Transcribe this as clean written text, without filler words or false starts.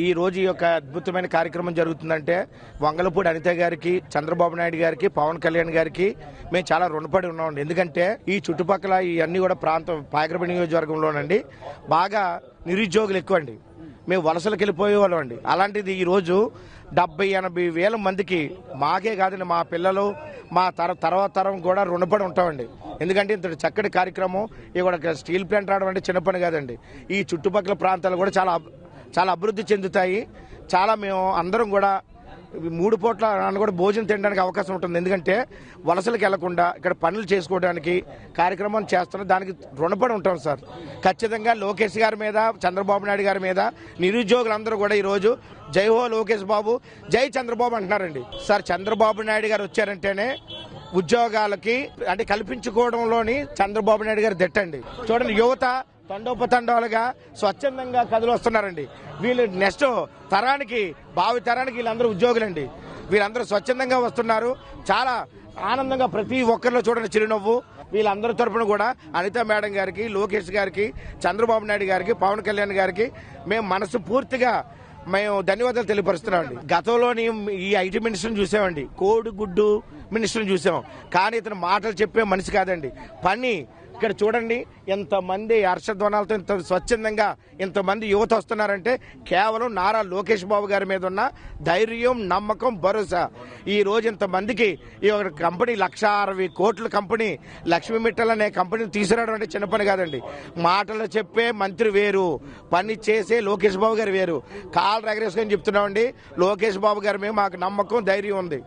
ఈ రోజు ఈ యొక్క అద్భుతమైన కార్యక్రమం జరుగుతుందంటే వంగలపూడి అనిత గారికి, చంద్రబాబు నాయుడు గారికి, పవన్ కళ్యాణ్ గారికి మేము చాలా రుణపడి ఉన్నామండి. ఎందుకంటే ఈ చుట్టుపక్కల ఈ అన్ని కూడా ప్రాంతం పాయకరపల్లి నియోజకవర్గంలోనండి బాగా నిరుద్యోగులు ఎక్కువ అండి. మేము వలసలకు వెళ్ళిపోయేవాళ్ళం అండి. అలాంటిది ఈ రోజు 70-80 వేల మందికి మాకే కాదండి, మా పిల్లలు మా తర్వాత తరం కూడా రుణపడి ఉంటామండి. ఎందుకంటే ఇంత చక్కటి కార్యక్రమం ఇక్కడ స్టీల్ ప్లాంట్ రావడం అంటే చిన్న పని కాదండి. ఈ చుట్టుపక్కల ప్రాంతాలు కూడా చాలా అభివృద్ధి చెందుతాయి. చాలా మేము అందరం కూడా 3 పూట్ల కూడా భోజనం తినడానికి అవకాశం ఉంటుంది. ఎందుకంటే వలసలకు వెళ్లకుండా ఇక్కడ పనులు చేసుకోవడానికి కార్యక్రమం చేస్తున్నాం. దానికి రుణపడి ఉంటాం సార్. ఖచ్చితంగా లోకేష్ గారి మీద, చంద్రబాబు నాయుడు గారి మీద నిరుద్యోగులందరూ కూడా ఈరోజు జై హో లోకేష్ బాబు, జై చంద్రబాబు అంటున్నారండి. సార్ చంద్రబాబు నాయుడు గారు వచ్చారంటేనే ఉద్యోగాలకి అంటే కల్పించుకోవడంలోని చంద్రబాబు నాయుడు గారు దిట్టండి. చూడండి, యువత తండోపతండాలుగా స్వచ్ఛందంగా కదిలి వస్తున్నారండి. వీళ్ళు నెక్స్ట్ తరానికి, భావి తరానికి వీళ్ళందరూ ఉద్యోగులండి. వీళ్ళందరూ స్వచ్ఛందంగా వస్తున్నారు. చాలా ఆనందంగా ప్రతి ఒక్కరిలో చూడండి చిరునవ్వు. వీళ్ళందరి తరపున కూడా అనిత మేడం గారికి, లోకేష్ గారికి, చంద్రబాబు నాయుడు గారికి, పవన్ కళ్యాణ్ గారికి మేము మనసు పూర్తిగా ధన్యవాదాలు తెలియపరుస్తున్నామండి. గతంలోని ఈ ఐటీ మినిస్టర్ని చూసామండి, కోడిగుడ్డు మినిస్టర్ని చూసాం. కానీ ఇతను మాటలు చెప్పే మనిషి కాదండి, పని. ఇక్కడ చూడండి ఎంతమంది హర్షధ్వనాలతో ఇంత స్వచ్ఛందంగా ఇంతమంది యువత వస్తున్నారంటే కేవలం నారా లోకేష్ బాబు గారి మీద ఉన్న ధైర్యం, నమ్మకం, భరోసా. ఈ రోజు ఇంతమందికి ఈ కంపెనీ 1,60 కోట్ల కంపెనీ లక్ష్మీ మిట్టల్ అనే కంపెనీని తీసుకురావడం అంటే చిన్న పని కాదండి. మాటలు చెప్పే మంత్రి వేరు, పని చేసే లోకేష్ బాబు గారు వేరు. కాళ్ళు ఎగరేసుకొని చెప్తున్నామండి, లోకేష్ బాబు గారి మీద మాకు నమ్మకం, ధైర్యం ఉంది.